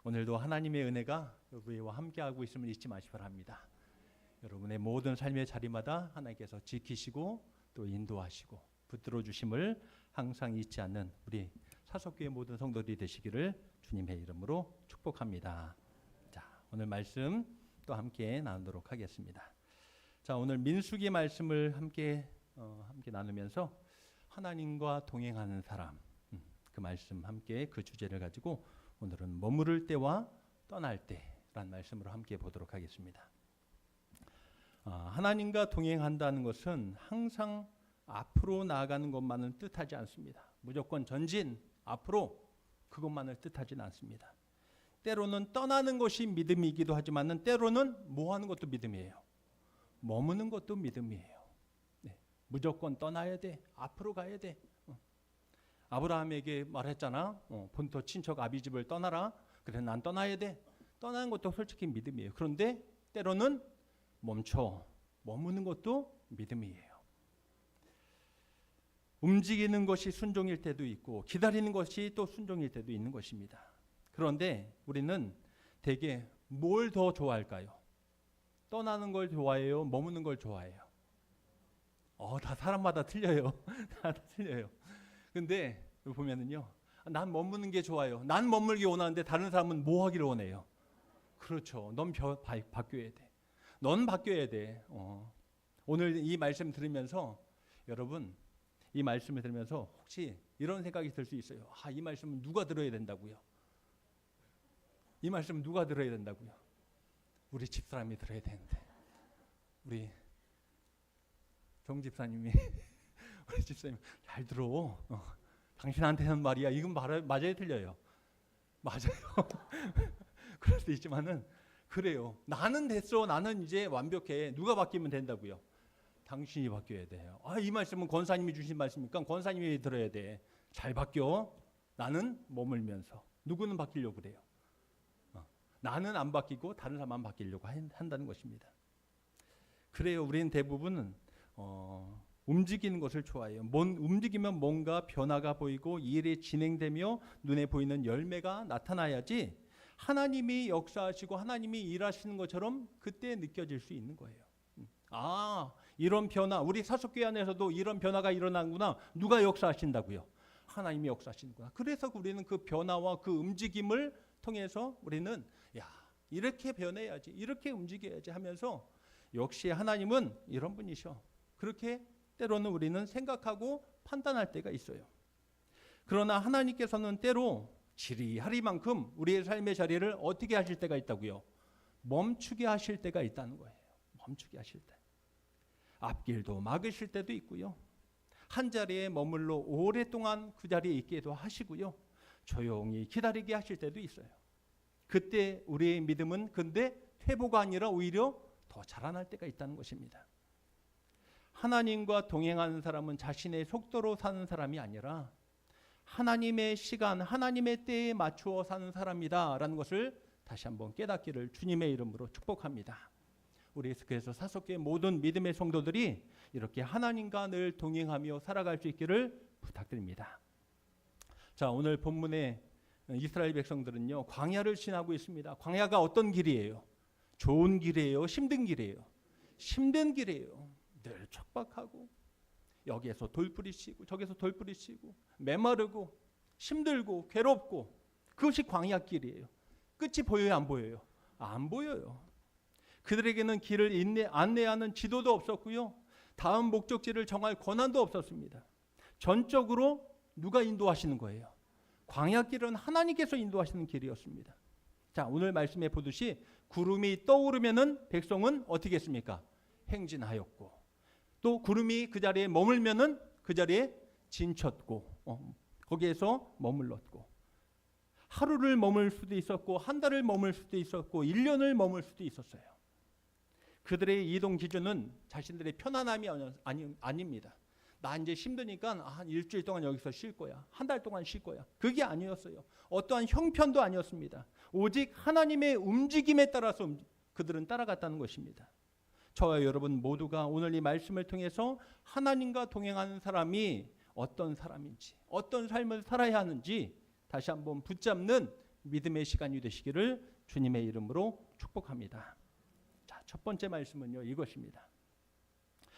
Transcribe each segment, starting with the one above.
오늘도 하나님의 은혜가 여러분과 함께하고 있음을 잊지 마시기 바랍니다. 여러분의 모든 삶의 자리마다 하나님께서 지키시고 또 인도하시고 붙들어 주심을 항상 잊지 않는 우리 사석교회 모든 성도들이 되시기를 주님의 이름으로 축복합니다. 자, 오늘 말씀 또 함께 나누도록 하겠습니다. 자, 오늘 민수기 말씀을 함께 나누면서 하나님과 동행하는 사람, 그 말씀 함께 그 주제를 가지고 오늘은 머무를 때와 떠날 때라는 말씀으로 함께 보도록 하겠습니다. 하나님과 동행한다는 것은 항상 앞으로 나아가는 것만을 뜻하지 않습니다. 무조건 전진, 앞으로 그것만을 뜻하지는 않습니다. 때로는 떠나는 것이 믿음이기도 하지만 때로는 뭐하는 것도 믿음이에요. 머무는 것도 믿음이에요. 네, 무조건 떠나야 돼. 앞으로 가야 돼. 아브라함에게 말했잖아. 본토 친척 아비집을 떠나라. 그래, 난 떠나야 돼. 떠나는 것도 솔직히 믿음이에요. 그런데 때로는 머무는 것도 믿음이에요. 움직이는 것이 순종일 때도 있고 기다리는 것이 또 순종일 때도 있는 것입니다. 그런데 우리는 대개 뭘 더 좋아할까요? 떠나는 걸 좋아해요? 머무는 걸 좋아해요? 다 사람마다 틀려요. 다 틀려요. 근데 보면은요, 난 머무는 게 좋아요. 난 머물기 원하는데 다른 사람은 뭐 하기를 원해요? 그렇죠. 넌 바뀌어야 돼. 넌 바뀌어야 돼. 오늘 이 말씀 들으면서 여러분, 이 말씀을 들으면서 혹시 이런 생각이 들 수 있어요. 이 말씀은 누가 들어야 된다고요? 이 말씀은 누가 들어야 된다고요? 우리 집사람이 들어야 되는데. 우리 정 집사님이 우리 집사님 잘 들어. 당신한테는 말이야. 이건 맞아요, 틀려요? 맞아요. 그럴 수 있지만은 그래요. 나는 됐어. 나는 이제 완벽해. 누가 바뀌면 된다고요? 당신이 바뀌어야 돼요. 이 말씀은 권사님이 주신 말씀이니까 권사님이 들어야 돼. 잘 바뀌어. 나는 머물면서. 누구는 바뀌려고 그래요. 나는 안 바뀌고 다른 사람만 바뀌려고 한다는 것입니다. 그래요. 우리는 대부분은 움직이는 것을 좋아해요. 움직이면 뭔가 변화가 보이고 일이 진행되며 눈에 보이는 열매가 나타나야지 하나님이 역사하시고 하나님이 일하시는 것처럼 그때 느껴질 수 있는 거예요. 이런 변화, 우리 사석교회 안에서도 이런 변화가 일어나는구나. 누가 역사하신다고요? 하나님이 역사하시는구나. 그래서 우리는 그 변화와 그 움직임을 통해서 우리는 이렇게 변해야지, 이렇게 움직여야지 하면서 역시 하나님은 이런 분이셔. 그렇게 때로는 우리는 생각하고 판단할 때가 있어요. 그러나 하나님께서는 때로 지리하리만큼 우리의 삶의 자리를 어떻게 하실 때가 있다고요? 멈추게 하실 때가 있다는 거예요. 멈추게 하실 때. 앞길도 막으실 때도 있고요. 한 자리에 머물러 오랫동안 그 자리에 있게도 하시고요. 조용히 기다리게 하실 때도 있어요. 그때 우리의 믿음은 근데 회복가 아니라 오히려 더 자라날 때가 있다는 것입니다. 하나님과 동행하는 사람은 자신의 속도로 사는 사람이 아니라 하나님의 시간, 하나님의 때에 맞추어 사는 사람이다라는 것을 다시 한번 깨닫기를 주님의 이름으로 축복합니다. 우리 그래서 사석교회 모든 믿음의 성도들이 이렇게 하나님과 늘 동행하며 살아갈 수 있기를 부탁드립니다. 자, 오늘 본문에 이스라엘 백성들은요, 광야를 지나고 있습니다. 광야가 어떤 길이에요? 좋은 길이에요? 힘든 길이에요? 힘든 길이에요. 늘 척박하고 여기에서 돌부리치고 저기서 돌부리치고 메마르고 힘들고 괴롭고 그것이 광야길이에요. 끝이 보여요, 안 보여요? 안 보여요. 그들에게는 길을 안내하는 지도도 없었고요. 다음 목적지를 정할 권한도 없었습니다. 전적으로 누가 인도하시는 거예요? 광야길은 하나님께서 인도하시는 길이었습니다. 자, 오늘 말씀에 보듯이 구름이 떠오르면은 백성은 어떻게 했습니까? 행진하였고, 또 구름이 그 자리에 머물면은 그 자리에 진쳤고, 거기에서 머물렀고, 하루를 머물 수도 있었고, 한 달을 머물 수도 있었고, 1년을 머물 수도 있었어요. 그들의 이동 기준은 자신들의 편안함이 아닙니다. 나 이제 힘드니까 한 일주일 동안 여기서 쉴 거야. 한 달 동안 쉴 거야. 그게 아니었어요. 어떠한 형편도 아니었습니다. 오직 하나님의 움직임에 따라서 그들은 따라갔다는 것입니다. 저와 여러분 모두가 오늘 이 말씀을 통해서 하나님과 동행하는 사람이 어떤 사람인지, 어떤 삶을 살아야 하는지 다시 한번 붙잡는 믿음의 시간이 되시기를 주님의 이름으로 축복합니다. 자, 첫 번째 말씀은요, 이것입니다.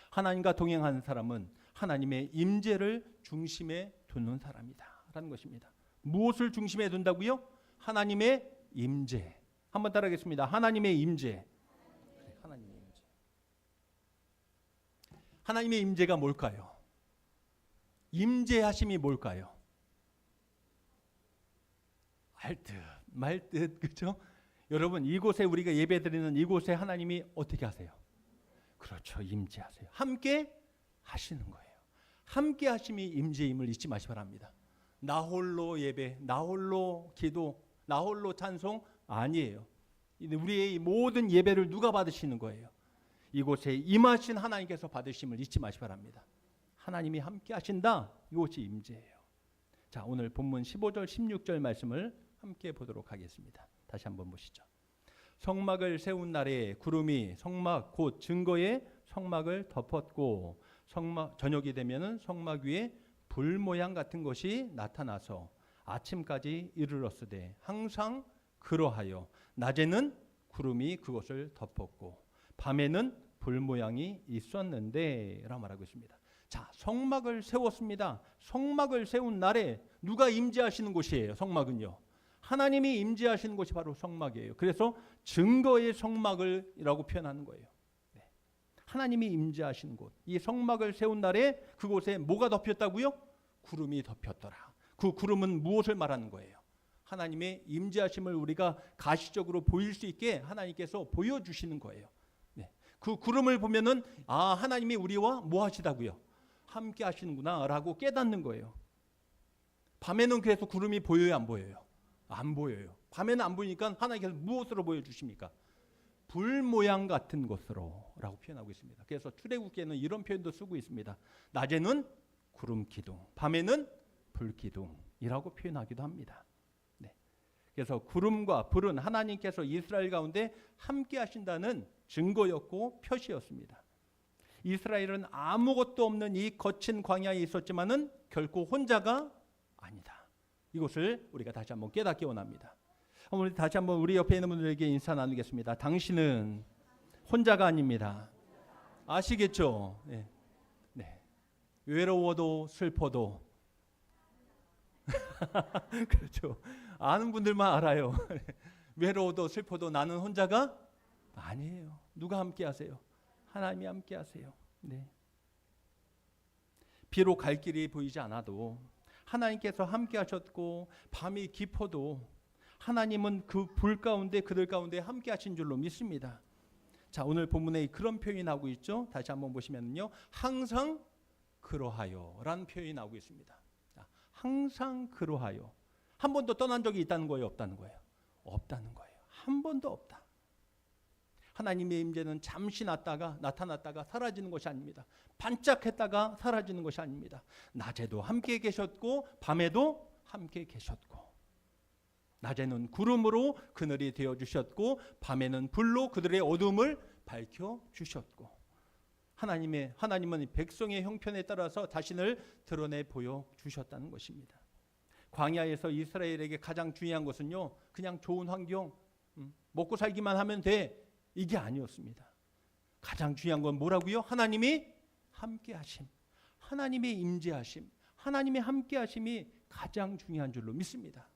하나님과 동행하는 사람은 하나님의 임재를 중심에 두는 사람이다 라는 것입니다. 무엇을 중심에 둔다고요? 하나님의 임재. 한번 따라하겠습니다. 하나님의 임재. 하나님의 임재. 하나님의 임재가 뭘까요? 임재하심이 뭘까요? 알듯 말듯, 그렇죠? 여러분, 이곳에 우리가 예배드리는 이곳에 하나님이 어떻게 하세요? 그렇죠, 임재하세요. 함께 하시는 거예요. 함께 하심이 임재임을 잊지 마시기 바랍니다. 나 홀로 예배, 나 홀로 기도, 나 홀로 찬송 아니에요. 우리의 모든 예배를 누가 받으시는 거예요? 이곳에 임하신 하나님께서 받으심을 잊지 마시기 바랍니다. 하나님이 함께 하신다, 이곳이 임재예요. 자, 오늘 본문 15절 16절 말씀을 함께 보도록 하겠습니다. 다시 한번 보시죠. 성막을 세운 날에 구름이 성막 곧 증거의 성막을 덮었고 저녁이 되면은 성막 위에 불 모양 같은 것이 나타나서 아침까지 이르렀으되 항상 그러하여 낮에는 구름이 그것을 덮었고 밤에는 불 모양이 있었는데 라고 말하고 있습니다. 자, 성막을 세웠습니다. 성막을 세운 날에 누가 임재하시는 곳이에요? 성막은요, 하나님이 임재하시는 곳이 바로 성막이에요. 그래서 증거의 성막을이라고 표현하는 거예요. 네. 하나님이 임재하시는 곳, 이 성막을 세운 날에 그곳에 뭐가 덮였다고요? 구름이 덮였더라. 그 구름은 무엇을 말하는 거예요? 하나님의 임재하심을 우리가 가시적으로 보일 수 있게 하나님께서 보여주시는 거예요. 네. 그 구름을 보면은 아, 하나님이 우리와 뭐 하시다고요? 함께 하시는구나 라고 깨닫는 거예요. 밤에는 그래서 구름이 보여요, 안 보여요? 안 보여요. 밤에는 안 보이니까 하나님께서 무엇으로 보여주십니까? 불 모양 같은 것으로 라고 표현하고 있습니다. 그래서 출애굽기에는 이런 표현도 쓰고 있습니다. 낮에는 구름 기둥, 밤에는 불 기둥이라고 표현하기도 합니다. 네. 그래서 구름과 불은 하나님께서 이스라엘 가운데 함께 하신다는 증거였고 표시였습니다. 이스라엘은 아무것도 없는 이 거친 광야에 있었지만은 결코 혼자가 아니다. 이것을 우리가 다시 한번 깨닫기 원합니다. 우리 다시 한번 우리 옆에 있는 분들에게 인사 나누겠습니다. 당신은 혼자가 아닙니다. 아시겠죠? 네. 네. 외로워도 슬퍼도 그렇죠. 아는 분들만 알아요. 외로워도 슬퍼도 나는 혼자가 아니에요. 누가 함께 하세요? 하나님이 함께 하세요. 네. 비록 갈 길이 보이지 않아도 하나님께서 함께 하셨고 밤이 깊어도 하나님은 그 불 가운데 그들 가운데 함께 하신 줄로 믿습니다. 자, 오늘 본문에 그런 표현이 나오고 있죠. 다시 한번 보시면요, 항상 그러하여 라는 표현이 나오고 있습니다. 자, 항상 그러하여. 한 번도 떠난 적이 있다는 거예요, 없다는 거예요? 없다는 거예요. 한 번도 없다. 하나님의 임재는 잠시 나타났다가 사라지는 것이 아닙니다. 반짝했다가 사라지는 것이 아닙니다. 낮에도 함께 계셨고 밤에도 함께 계셨고, 낮에는 구름으로 그늘이 되어주셨고 밤에는 불로 그들의 어둠을 밝혀주셨고, 하나님은 백성의 형편에 따라서 자신을 드러내 보여주셨다는 것입니다. 광야에서 이스라엘에게 가장 중요한 것은요, 그냥 좋은 환경, 먹고 살기만 하면 돼, 이게 아니었습니다. 가장 중요한 건 뭐라고요? 하나님이 함께하심, 하나님의 임재하심, 하나님의 함께하심이 가장 중요한 줄로 믿습니다.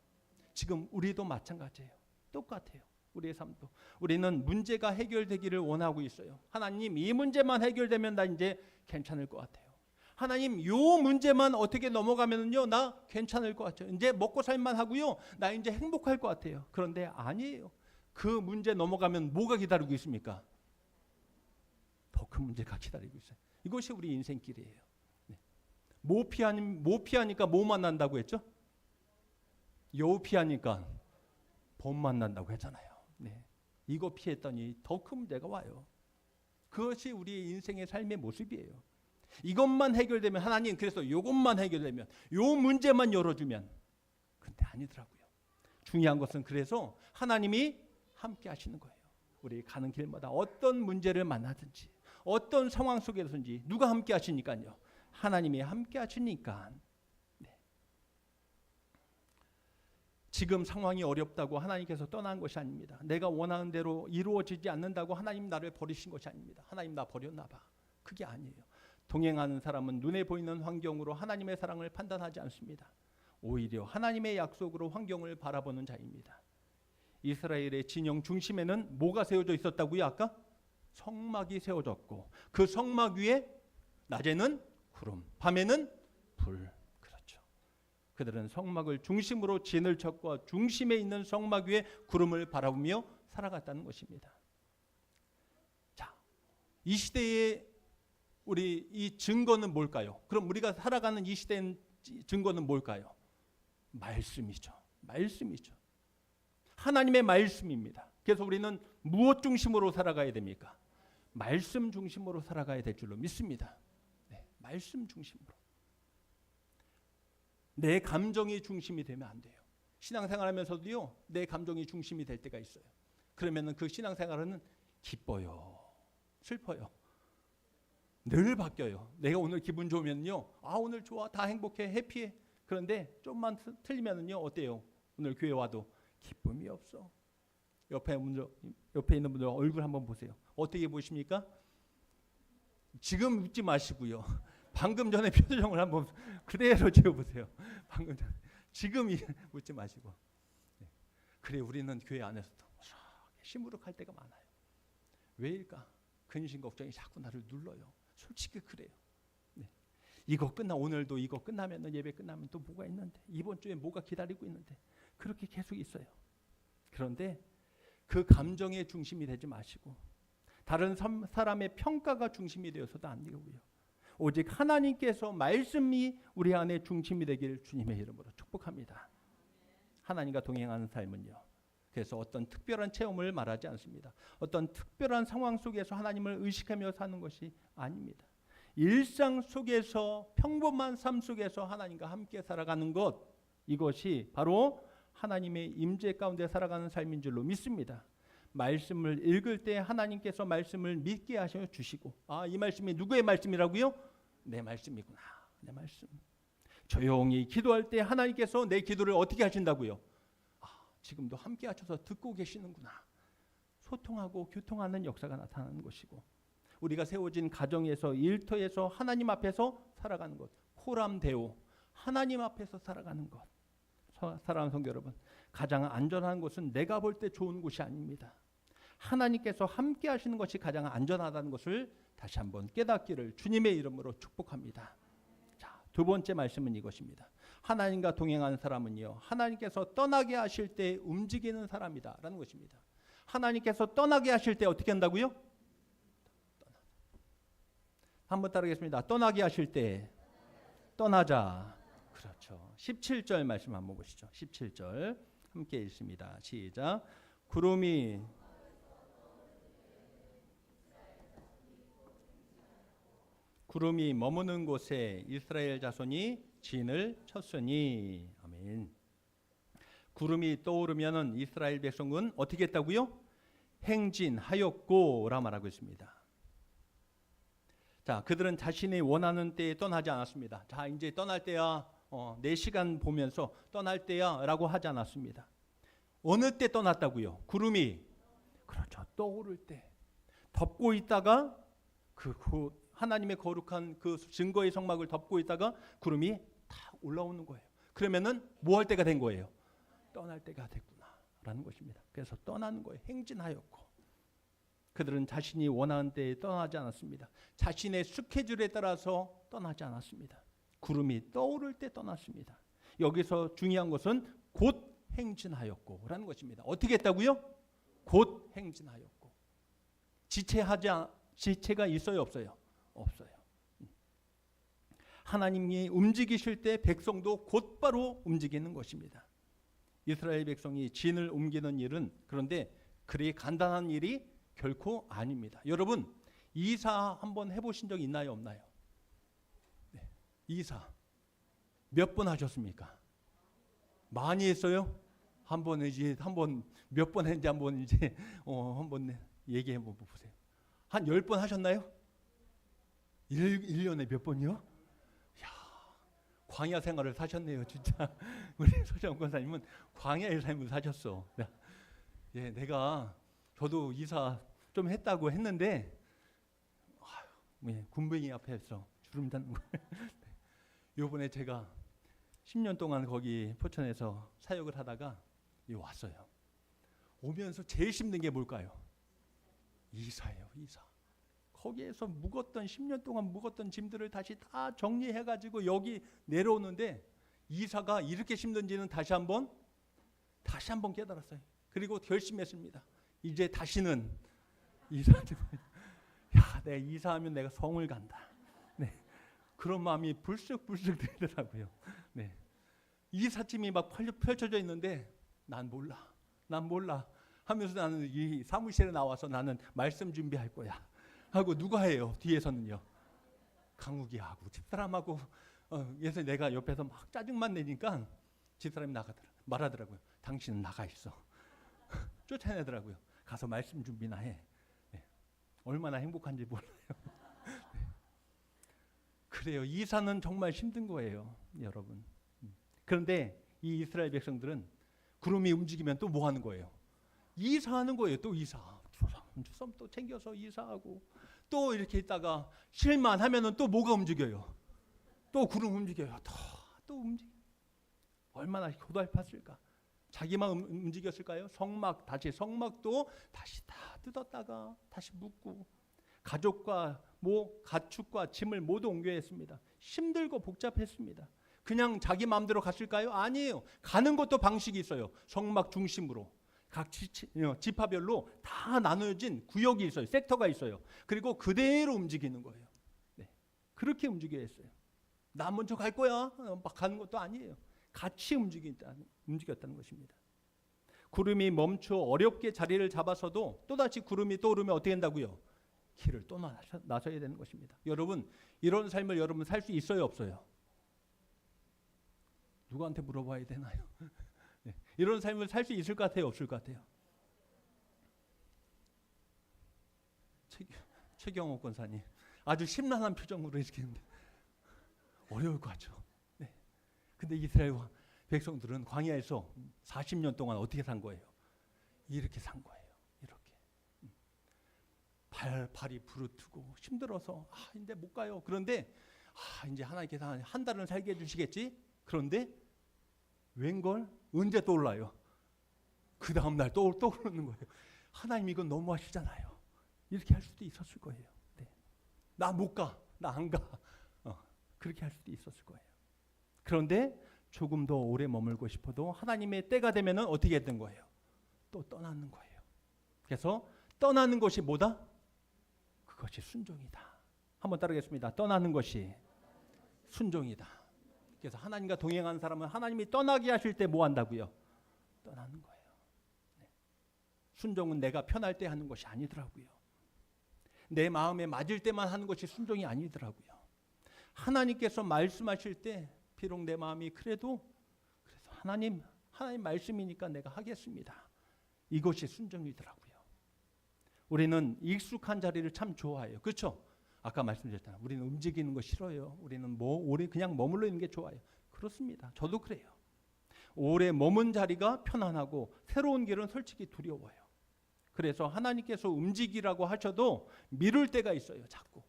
지금 우리도 마찬가지예요. 똑같아요. 우리의 삶도. 우리는 문제가 해결되기를 원하고 있어요. 하나님, 이 문제만 해결되면 나 이제 괜찮을 것 같아요. 하나님, 요 문제만 어떻게 넘어가면은요, 나 괜찮을 것 같아요. 이제 먹고 살만 하고요, 나 이제 행복할 것 같아요. 그런데 아니에요. 그 문제 넘어가면 뭐가 기다리고 있습니까? 더 큰 문제가 기다리고 있어요. 이것이 우리 인생길이에요. 네. 뭐 피하니까 뭐 만난다고 했죠? 여우 피하니까 범 만난다고 했잖아요. 네. 이거 피했더니 더 큰 문제가 와요. 그것이 우리의 인생의 삶의 모습이에요. 이것만 해결되면, 하나님 그래서 이것만 해결되면, 요 문제만 열어주면, 근데 아니더라고요. 중요한 것은 그래서 하나님이 함께 하시는 거예요. 우리 가는 길마다 어떤 문제를 만나든지 어떤 상황 속에서든지 누가 함께 하시니까요? 하나님이 함께 하시니까. 네. 지금 상황이 어렵다고 하나님께서 떠난 것이 아닙니다. 내가 원하는 대로 이루어지지 않는다고 하나님 나를 버리신 것이 아닙니다. 하나님 나 버렸나 봐. 그게 아니에요. 동행하는 사람은 눈에 보이는 환경으로 하나님의 사랑을 판단하지 않습니다. 오히려 하나님의 약속으로 환경을 바라보는 자입니다. 이스라엘의 진영 중심에는 뭐가 세워져 있었다고요? 아까? 성막이 세워졌고 그 성막 위에 낮에는 구름, 밤에는 불. 그렇죠. 그들은 성막을 중심으로 진을 쳤고 중심에 있는 성막 위에 구름을 바라보며 살아갔다는 것입니다. 자, 이 시대의 우리 이 증거는 뭘까요? 그럼 우리가 살아가는 이 시대의 증거는 뭘까요? 말씀이죠. 말씀이죠. 하나님의 말씀입니다. 그래서 우리는 무엇 중심으로 살아가야 됩니까? 말씀 중심으로 살아가야 될 줄로 믿습니다. 네, 말씀 중심으로. 내 감정이 중심이 되면 안 돼요. 신앙생활하면서도요, 내 감정이 중심이 될 때가 있어요. 그러면은 그 신앙생활은 기뻐요, 슬퍼요, 늘 바뀌어요. 내가 오늘 기분 좋으면요, 아 오늘 좋아, 다 행복해, 해피해. 그런데 좀만 틀리면은요, 어때요? 오늘 교회 와도 기쁨이 없어. 옆에 있는 분들 얼굴 한번 보세요. 어떻게 보십니까? 지금 웃지 마시고요. 방금 전에 표정을 한번 그대로 지어보세요. 방금 전에. 지금 웃지 마시고. 그래, 우리는 교회 안에서도 시무룩할 때가 많아요. 왜일까? 근심 걱정이 자꾸 나를 눌러요. 솔직히 그래요. 네. 이거 오늘도 이거 끝나면, 예배 끝나면 또 뭐가 있는데, 이번 주에 뭐가 기다리고 있는데, 그렇게 계속 있어요. 그런데 그 감정의 중심이 되지 마시고 다른 사람의 평가가 중심이 되어서도 안 되고요. 오직 하나님께서 말씀이 우리 안에 중심이 되기를 주님의 이름으로 축복합니다. 하나님과 동행하는 삶은요, 그래서 어떤 특별한 체험을 말하지 않습니다. 어떤 특별한 상황 속에서 하나님을 의식하며 사는 것이 아닙니다. 일상 속에서, 평범한 삶 속에서 하나님과 함께 살아가는 것, 이것이 바로 하나님의 임재 가운데 살아가는 삶인 줄로 믿습니다. 말씀을 읽을 때 하나님께서 말씀을 믿게 하셔 주시고, 아, 이 말씀이 누구의 말씀이라고요? 내 말씀이구나. 내 말씀. 조용히 기도할 때 하나님께서 내 기도를 어떻게 하신다고요? 아, 지금도 함께 하셔서 듣고 계시는구나. 소통하고 교통하는 역사가 나타나는 것이고, 우리가 세워진 가정에서, 일터에서 하나님 앞에서 살아가는 것, 코람데오, 하나님 앞에서 살아가는 것. 사랑하는 성도 여러분, 가장 안전한 곳은 내가 볼 때 좋은 곳이 아닙니다. 하나님께서 함께 하시는 것이 가장 안전하다는 것을 다시 한번 깨닫기를 주님의 이름으로 축복합니다. 자, 두 번째 말씀은 이것입니다. 하나님과 동행하는 사람은요, 하나님께서 떠나게 하실 때 움직이는 사람이다라는 것입니다. 하나님께서 떠나게 하실 때 어떻게 한다고요? 한번 따르겠습니다. 떠나게 하실 때 떠나자. 그렇죠. 17절 말씀 한번 보시죠. 17절 함께 읽습니다. 시작. 구름이 머무는 곳에 이스라엘 자손이 진을 쳤으니. 아멘. 구름이 떠오르면은 이스라엘 백성은 어떻게 했다고요? 행진하였고라 말하고 있습니다. 자, 그들은 자신이 원하는 때에 떠나지 않았습니다. 자, 이제 떠날 때야, 내 시간 보면서 떠날 때야 라고 하지 않았습니다. 어느 때 떠났다고요? 구름이, 그렇죠, 떠오를 때. 덮고 있다가 그 하나님의 거룩한 그 증거의 성막을 덮고 있다가 구름이 탁 올라오는 거예요. 그러면은 뭐 할 때가 된 거예요? 떠날 때가 됐구나 라는 것입니다. 그래서 떠나는 거예요. 행진하였고. 그들은 자신이 원하는 때에 떠나지 않았습니다. 자신의 스케줄에 따라서 떠나지 않았습니다. 구름이 떠오를 때 떠났습니다. 여기서 중요한 것은 곧 행진하였고 라는 것입니다. 어떻게 했다고요? 곧 행진하였고. 지체가 있어요, 없어요? 없어요. 하나님이 움직이실 때 백성도 곧바로 움직이는 것입니다. 이스라엘 백성이 진을 옮기는 일은, 그런데 그리 간단한 일이 결코 아닙니다. 여러분, 이사 한번 해보신 적 있나요, 없나요? 네. 이사 몇 번 하셨습니까? 많이 했어요? 한번 몇 번 했는지 한번 얘기해 보세요. 한 10번 하셨나요? 1년에 몇 번이요? 야, 광야 생활을 사셨네요, 진짜. 우리 소정 권사님은 광야의 삶을 사셨어. 예, 저도 이사 좀 했다고 했는데, 예, 군뱅이 앞에서 주름 잡는 거. 요번에 제가 10년 동안 거기 포천에서 사역을 하다가 왔어요. 오면서 제일 힘든 게 뭘까요? 이사예요, 이사. 거기에서 10년 동안 묵었던 짐들을 다시 다 정리해가지고 여기 내려오는데, 이사가 이렇게 힘든지는 다시 한번 깨달았어요. 그리고 결심했습니다. 이제 다시는 이사하지 야, 내가 이사하면 내가 성을 간다. 네, 그런 마음이 불쑥불쑥 들더라고요. 네, 이삿짐이 막 펼쳐져 있는데 난 몰라 하면서 나는 이 사무실에 나와서 나는 말씀 준비할 거야 하고, 누가 해요? 뒤에서는요, 강욱이 하고 집사람하고. 그래서 내가 옆에서 막 짜증만 내니까 집사람이 말하더라고요. 당신은 나가 있어. 쫓아내더라고요. 가서 말씀 준비나 해. 네. 얼마나 행복한지 몰라요. 네. 그래요. 이사는 정말 힘든 거예요, 여러분. 그런데 이 이스라엘 백성들은 구름이 움직이면 또 뭐 하는 거예요? 이사하는 거예요. 또 이사. 주섬 또 챙겨서 이사하고, 또 이렇게 있다가 쉴만 하면은 또 뭐가 움직여요? 또 구름 움직여요. 또 움직여. 얼마나 고달팠을까? 자기만 움직였을까요? 성막도 다시 다 뜯었다가 다시 묻고, 가족과 가축과 짐을 모두 옮겨야 했습니다. 힘들고 복잡했습니다. 그냥 자기 마음대로 갔을까요? 아니에요. 가는 것도 방식이 있어요. 성막 중심으로 각 지파별로 다 나눠진 구역이 있어요. 섹터가 있어요. 그리고 그대로 움직이는 거예요. 네. 그렇게 움직여야 했어요. 나 먼저 갈 거야 막 가는 것도 아니에요. 같이 움직였다는 것입니다. 구름이 멈춰 어렵게 자리를 잡아서도 또다시 구름이 떠오르면 어떻게 된다고요? 길을 또 나서야 되는 것입니다. 여러분, 이런 삶을 여러분 살 수 있어요, 없어요? 누구한테 물어봐야 되나요? 네. 이런 삶을 살 수 있을 것 같아요, 없을 것 같아요? 최경옥 권사님 아주 심란한 표정으로 이렇게 했는데 어려울 것 같죠. 네. 근데 이스라엘 백성들은 광야에서 40년 동안 어떻게 산 거예요? 이렇게 산 거예요. 이렇게. 발이 부르트고 힘들어서 이제 못 가요. 그런데 이제 하나님께서 한 달은 살게 해주시겠지. 그런데 웬걸 언제 떠올라요? 그 다음 날 떠오르는 거예요. 하나님 이건 너무 하시잖아요. 이렇게 할 수도 있었을 거예요. 네. 나 못 가, 나 안 가. 그렇게 할 수도 있었을 거예요. 그런데 조금 더 오래 머물고 싶어도 하나님의 때가 되면은 어떻게 했던 거예요? 또 떠나는 거예요. 그래서 떠나는 것이 뭐다? 그것이 순종이다. 한번 따르겠습니다. 떠나는 것이 순종이다. 그래서 하나님과 동행하는 사람은 하나님이 떠나게 하실 때 뭐 한다고요? 떠나는 거예요. 네. 순종은 내가 편할 때 하는 것이 아니더라고요. 내 마음에 맞을 때만 하는 것이 순종이 아니더라고요. 하나님께서 말씀하실 때 비록 내 마음이 그래서 하나님 말씀이니까 내가 하겠습니다. 이것이 순종이더라고요. 우리는 익숙한 자리를 참 좋아해요. 그렇죠? 아까 말씀드렸잖아요. 우리는 움직이는 거 싫어요. 우리는 오래 그냥 머물러 있는 게 좋아요. 그렇습니다. 저도 그래요. 오래 머문 자리가 편안하고 새로운 길은 솔직히 두려워요. 그래서 하나님께서 움직이라고 하셔도 미룰 때가 있어요. 자꾸.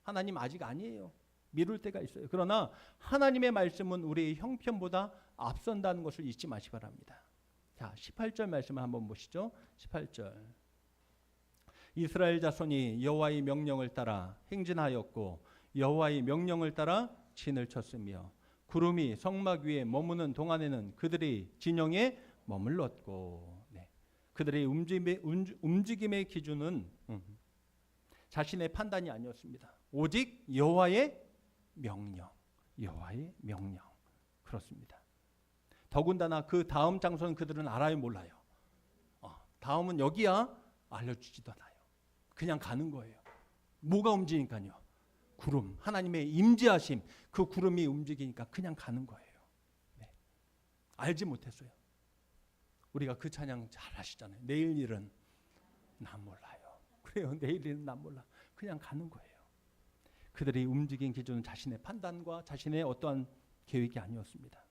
하나님 아직 아니에요. 미룰 때가 있어요. 그러나 하나님의 말씀은 우리의 형편보다 앞선다는 것을 잊지 마시기 바랍니다. 자, 18절 말씀을 한번 보시죠. 18절. 이스라엘 자손이 여호와의 명령을 따라 행진하였고 여호와의 명령을 따라 진을 쳤으며 구름이 성막 위에 머무는 동안에는 그들의 진영에 머물렀고. 네. 그들의 움직임의 기준은 자신의 판단이 아니었습니다. 오직 여호와의 명령. 그렇습니다. 더군다나 그 다음 장소는 그들은 알아요, 몰라요? 다음은 여기야? 알려주지도 않아요. 그냥 가는 거예요. 뭐가 움직이니까요? 구름, 하나님의 임재하심, 그 구름이 움직이니까 그냥 가는 거예요. 네. 알지 못했어요. 우리가 그 찬양 잘 하시잖아요. 내일 일은 난 몰라요. 그래요. 내일 일은 난 몰라. 그냥 가는 거예요. 그들이 움직인 기준은 자신의 판단과 자신의 어떠한 계획이 아니었습니다.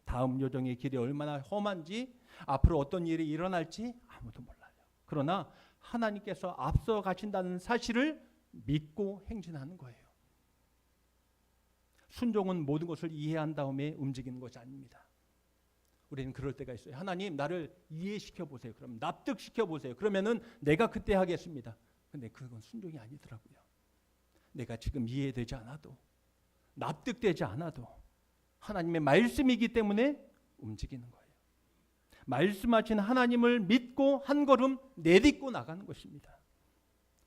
다음 여정의 길이 얼마나 험한지, 앞으로 어떤 일이 일어날지 아무도 몰라요. 그러나 하나님께서 앞서 가신다는 사실을 믿고 행진하는 거예요. 순종은 모든 것을 이해한 다음에 움직이는 것이 아닙니다. 우리는 그럴 때가 있어요. 하나님, 나를 이해시켜 보세요. 그럼 납득시켜 보세요. 그러면은 내가 그때 하겠습니다. 근데 그건 순종이 아니더라고요. 내가 지금 이해되지 않아도, 납득되지 않아도 하나님의 말씀이기 때문에 움직이는 거예요. 말씀하신 하나님을 믿고 한 걸음 내딛고 나가는 것입니다.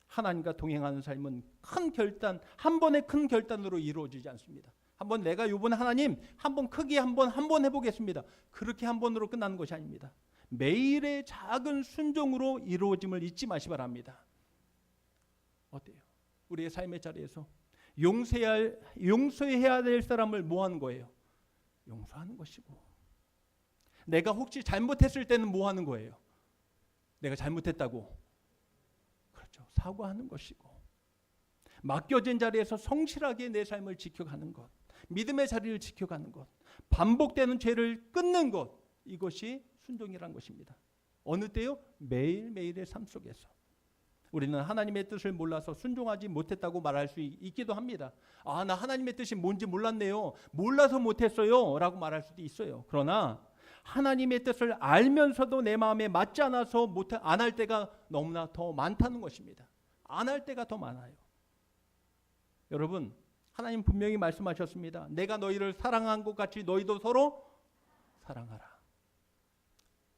하나님과 동행하는 삶은 큰 결단, 한 번의 큰 결단으로 이루어지지 않습니다. 한번 내가 이번에 하나님 한번 크게 한번 해보겠습니다. 그렇게 한 번으로 끝나는 것이 아닙니다. 매일의 작은 순종으로 이루어짐을 잊지 마시 바랍니다. 어때요? 우리의 삶의 자리에서 용서해야 될 사람을 뭐 하는 거예요? 용서하는 것이고, 내가 혹시 잘못했을 때는 뭐 하는 거예요? 내가 잘못했다고, 그렇죠, 사과하는 것이고, 맡겨진 자리에서 성실하게 내 삶을 지켜가는 것, 믿음의 자리를 지켜가는 것, 반복되는 죄를 끊는 것, 이것이 순종이란 것입니다. 어느 때요? 매일매일의 삶 속에서. 우리는 하나님의 뜻을 몰라서 순종하지 못했다고 말할 수 있기도 합니다. 나 하나님의 뜻이 뭔지 몰랐네요. 몰라서 못했어요 라고 말할 수도 있어요. 그러나 하나님의 뜻을 알면서도 내 마음에 맞지 않아서 안 할 때가 너무나 더 많다는 것입니다. 안 할 때가 더 많아요. 여러분, 하나님 분명히 말씀하셨습니다. 내가 너희를 사랑한 것 같이 너희도 서로 사랑하라.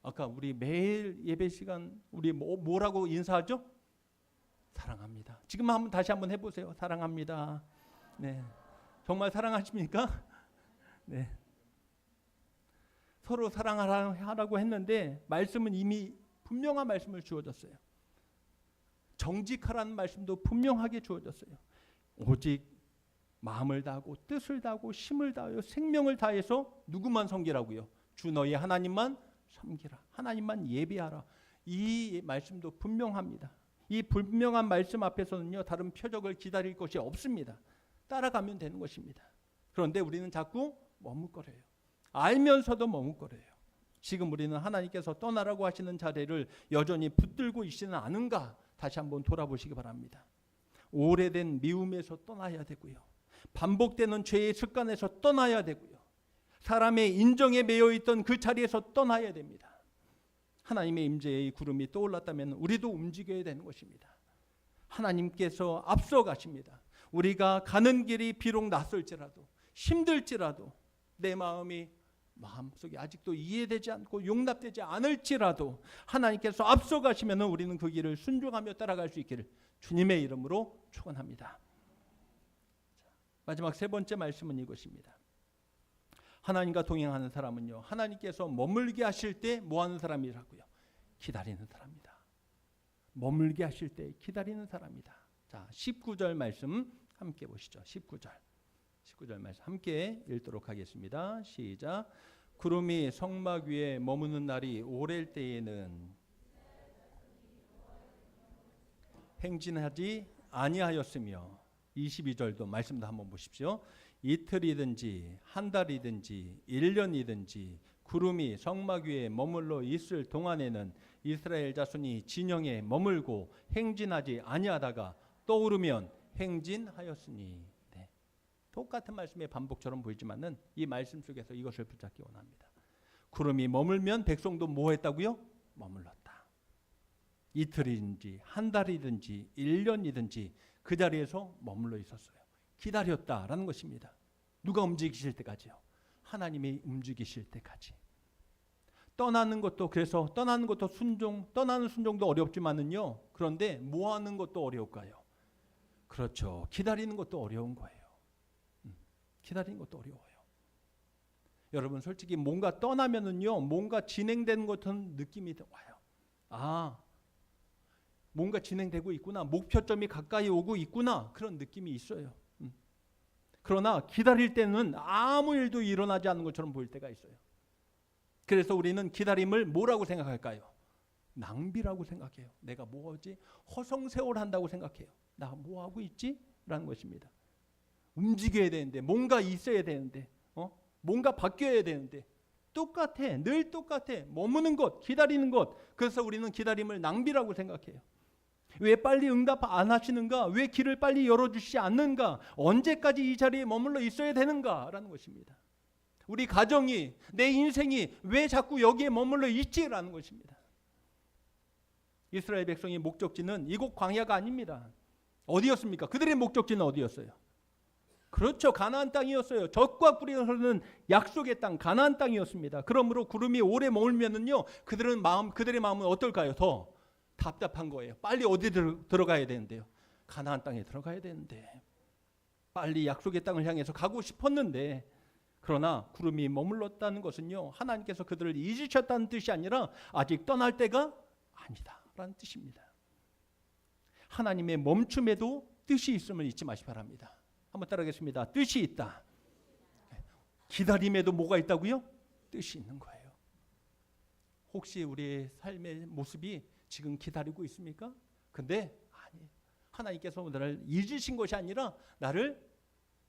아까 우리 매일 예배 시간 우리 뭐라고 인사하죠? 사랑합니다. 지금 다시 한번 해보세요. 사랑합니다. 네, 정말 사랑하십니까? 네. 서로 사랑하라고 했는데 말씀은 이미 분명한 말씀을 주어졌어요. 정직하라는 말씀도 분명하게 주어졌어요. 오직 마음을 다하고 뜻을 다하고 힘을 다하여 생명을 다해서 누구만 섬기라고요? 주 너희 하나님만 섬기라. 하나님만 예배하라. 이 말씀도 분명합니다. 이 분명한 말씀 앞에서는요, 다른 표적을 기다릴 것이 없습니다. 따라가면 되는 것입니다. 그런데 우리는 자꾸 머뭇거려요. 알면서도 머뭇거려요. 지금 우리는 하나님께서 떠나라고 하시는 자리를 여전히 붙들고 있지는 않은가 다시 한번 돌아보시기 바랍니다. 오래된 미움에서 떠나야 되고요. 반복되는 죄의 습관에서 떠나야 되고요. 사람의 인정에 매여 있던 그 자리에서 떠나야 됩니다. 하나님의 임재의 구름이 떠올랐다면 우리도 움직여야 되는 것입니다. 하나님께서 앞서 가십니다. 우리가 가는 길이 비록 낯설지라도 힘들지라도 내 마음속에 아직도 이해되지 않고 용납되지 않을지라도 하나님께서 앞서 가시면 우리는 그 길을 순종하며 따라갈 수 있기를 주님의 이름으로 축원합니다. 마지막 세 번째 말씀은 이것입니다. 하나님과 동행하는 사람은요, 하나님께서 머물게 하실 때 뭐 하는 사람이라고요? 기다리는 사람이다. 머물게 하실 때 기다리는 사람이다. 자, 19절 말씀 함께 보시죠. 19절 말씀 함께 읽도록 하겠습니다. 시작. 구름이 성막 위에 머무는 날이 오랠 때에는 행진하지 아니하였으며, 22절도 말씀도 한번 보십시오. 이틀이든지 한 달이든지 1년이든지 구름이 성막 위에 머물러 있을 동안에는 이스라엘 자손이 진영에 머물고 행진하지 아니하다가 떠오르면 행진하였으니. 네. 똑같은 말씀의 반복처럼 보이지만은 이 말씀 속에서 이것을 붙잡기 원합니다. 구름이 머물면 백성도 뭐 했다고요? 머물렀다. 이틀이든지 한 달이든지 1년이든지 그 자리에서 머물러 있었어요. 기다렸다라는 것입니다. 누가 움직이실 때까지요? 하나님이 움직이실 때까지. 떠나는 것도 떠나는 순종도 어렵지만은요. 그런데 뭐 하는 것도 어려울까요? 그렇죠. 기다리는 것도 어려운 거예요. 기다리는 것도 어려워요. 여러분, 솔직히 뭔가 떠나면은요, 뭔가 진행되는 것 같은 느낌이 와요. 뭔가 진행되고 있구나. 목표점이 가까이 오고 있구나. 그런 느낌이 있어요. 그러나 기다릴 때는 아무 일도 일어나지 않는 것처럼 보일 때가 있어요. 그래서 우리는 기다림을 뭐라고 생각할까요? 낭비라고 생각해요. 내가 뭐하지? 허송세월한다고 생각해요. 나 뭐하고 있지? 라는 것입니다. 움직여야 되는데, 뭔가 있어야 되는데 뭔가 바뀌어야 되는데 똑같아. 늘 똑같아. 머무는 것, 기다리는 것. 그래서 우리는 기다림을 낭비라고 생각해요. 왜 빨리 응답 안 하시는가? 왜 길을 빨리 열어주시지 않는가? 언제까지 이 자리에 머물러 있어야 되는가라는 것입니다. 우리 가정이, 내 인생이 왜 자꾸 여기에 머물러 있지라는 것입니다. 이스라엘 백성의 목적지는 이곳 광야가 아닙니다. 어디였습니까? 그들의 목적지는 어디였어요? 그렇죠. 가나안 땅이었어요. 젖과 꿀이 흐르는 약속의 땅, 가나안 땅이었습니다. 그러므로 구름이 오래 머물면은요, 그들의 마음은 어떨까요? 더 답답한 거예요. 빨리 어디 들어가야 되는데요? 가나안 땅에 들어가야 되는데, 빨리 약속의 땅을 향해서 가고 싶었는데, 그러나 구름이 머물렀다는 것은요, 하나님께서 그들을 잊으셨다는 뜻이 아니라 아직 떠날 때가 아니다라는 뜻입니다. 하나님의 멈춤에도 뜻이 있음을 잊지 마시기 바랍니다. 한번 따라하겠습니다. 뜻이 있다. 기다림에도 뭐가 있다고요? 뜻이 있는 거예요. 혹시 우리의 삶의 모습이 지금 기다리고 있습니까? 근데 아니, 하나님께서 나를 잊으신 것이 아니라 나를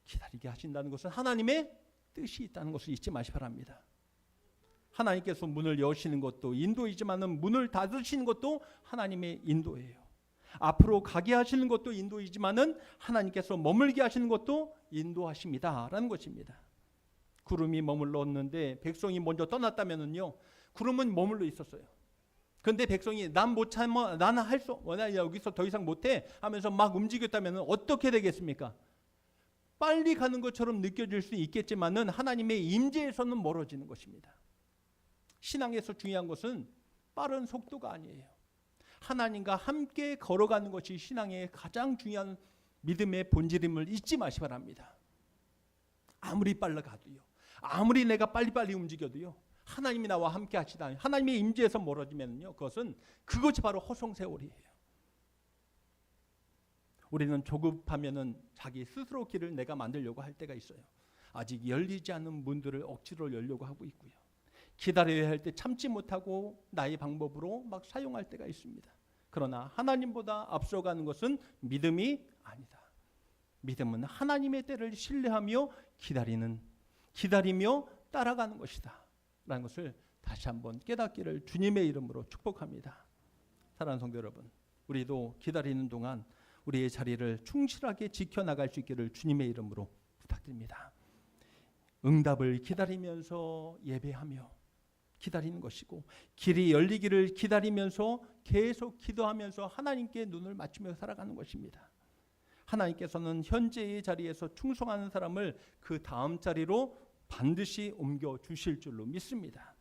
기다리게 하신다는 것은 하나님의 뜻이 있다는 것을 잊지 마시기 바랍니다. 하나님께서 문을 여시는 것도 인도이지만은 문을 닫으시는 것도 하나님의 인도예요. 앞으로 가게 하시는 것도 인도이지만은 하나님께서 머물게 하시는 것도 인도하십니다라는 것입니다. 구름이 머물렀는데 백성이 먼저 떠났다면은요, 구름은 머물러 있었어요. 그런데 백성이 난 못 참아, 나는 할 수, 나 여기서 더 이상 못해 하면서 막 움직였다면은 어떻게 되겠습니까? 빨리 가는 것처럼 느껴질 수 있겠지만은 하나님의 임재에서는 멀어지는 것입니다. 신앙에서 중요한 것은 빠른 속도가 아니에요. 하나님과 함께 걸어가는 것이 신앙의 가장 중요한 믿음의 본질임을 잊지 마시기 바랍니다. 아무리 빨리 가도요, 아무리 내가 빨리빨리 움직여도요, 하나님이 나와 함께 하시다, 하나님의 임재에서 멀어지면요, 그것이 바로 허송세월이에요. 우리는 조급하면은 자기 스스로 길을 내가 만들려고 할 때가 있어요. 아직 열리지 않은 문들을 억지로 열려고 하고 있고요. 기다려야 할 때 참지 못하고 나의 방법으로 막 사용할 때가 있습니다. 그러나 하나님보다 앞서가는 것은 믿음이 아니다. 믿음은 하나님의 때를 신뢰하며 기다리며 따라가는 것이다 라는 것을 다시 한번 깨닫기를 주님의 이름으로 축복합니다. 사랑하는 성도 여러분, 우리도 기다리는 동안 우리의 자리를 충실하게 지켜나갈 수 있기를 주님의 이름으로 부탁드립니다. 응답을 기다리면서 예배하며 기다리는 것이고, 길이 열리기를 기다리면서 계속 기도하면서 하나님께 눈을 맞추며 살아가는 것입니다. 하나님께서는 현재의 자리에서 충성하는 사람을 그 다음 자리로 반드시 옮겨 주실 줄로 믿습니다.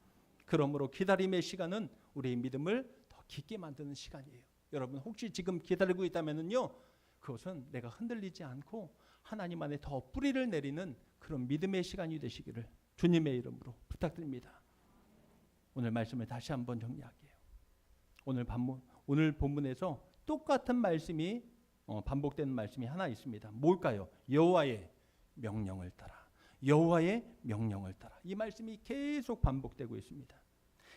그러므로 기다림의 시간은 우리의 믿음을 더 깊게 만드는 시간이에요. 여러분 혹시 지금 기다리고 있다면요, 그것은 내가 흔들리지 않고 하나님 안에 더 뿌리를 내리는 그런 믿음의 시간이 되시기를 주님의 이름으로 부탁드립니다. 오늘 말씀을 다시 한번 정리할게요. 오늘 본문에서 똑같은 말씀이 반복되는 말씀이 하나 있습니다. 뭘까요? 여호와의 명령을 따라. 여호와의 명령을 따라. 이 말씀이 계속 반복되고 있습니다.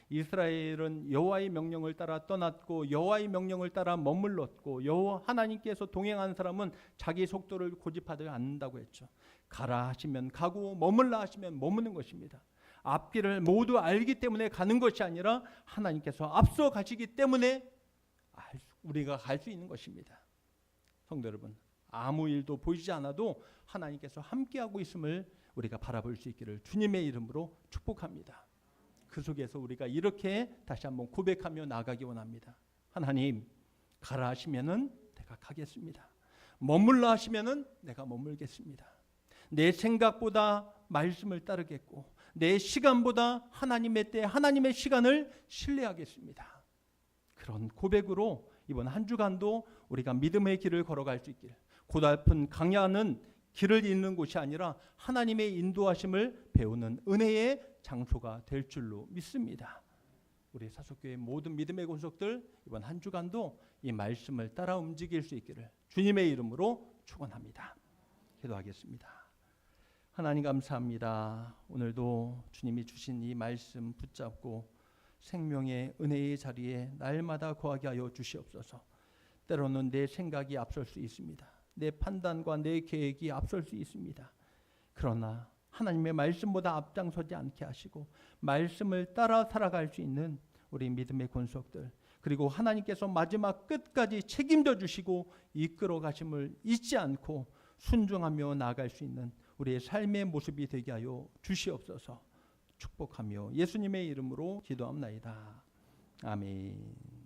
이스라엘은 여호와의 명령을 따라 떠났고 여호와의 명령을 따라 머물렀고 여호와 하나님께서 동행하는 사람은 자기 속도를 고집하지 않는다고 했죠. 가라 하시면 가고 머물라 하시면 머무는 것입니다. 앞길을 모두 알기 때문에 가는 것이 아니라 하나님께서 앞서 가시기 때문에 우리가 갈 수 있는 것입니다. 성도 여러분, 아무 일도 보이지 않아도 하나님께서 함께하고 있음을 우리가 바라볼 수 있기를 주님의 이름으로 축복합니다. 그 속에서 우리가 이렇게 다시 한번 고백하며 나아가기 원합니다. 하나님, 가라 하시면은 내가 가겠습니다. 머물라 하시면은 내가 머물겠습니다. 내 생각보다 말씀을 따르겠고 내 시간보다 하나님의 때 하나님의 시간을 신뢰하겠습니다. 그런 고백으로 이번 한 주간도 우리가 믿음의 길을 걸어갈 수 있기를, 고달픈 강야는 길을 잃는 곳이 아니라 하나님의 인도하심을 배우는 은혜의 장소가 될 줄로 믿습니다. 우리 사석교회 모든 믿음의 권속들 이번 한 주간도 이 말씀을 따라 움직일 수 있기를 주님의 이름으로 축원합니다. 기도하겠습니다. 하나님 감사합니다. 오늘도 주님이 주신 이 말씀 붙잡고 생명의 은혜의 자리에 날마다 거하게 하여 주시옵소서. 때로는 내 생각이 앞설 수 있습니다. 내 판단과 내 계획이 앞설 수 있습니다. 그러나 하나님의 말씀보다 앞장서지 않게 하시고 말씀을 따라 살아갈 수 있는 우리 믿음의 권속들, 그리고 하나님께서 마지막 끝까지 책임져 주시고 이끌어 가심을 잊지 않고 순종하며 나아갈 수 있는 우리의 삶의 모습이 되게 하여 주시옵소서. 축복하며 예수님의 이름으로 기도합나이다. 아멘.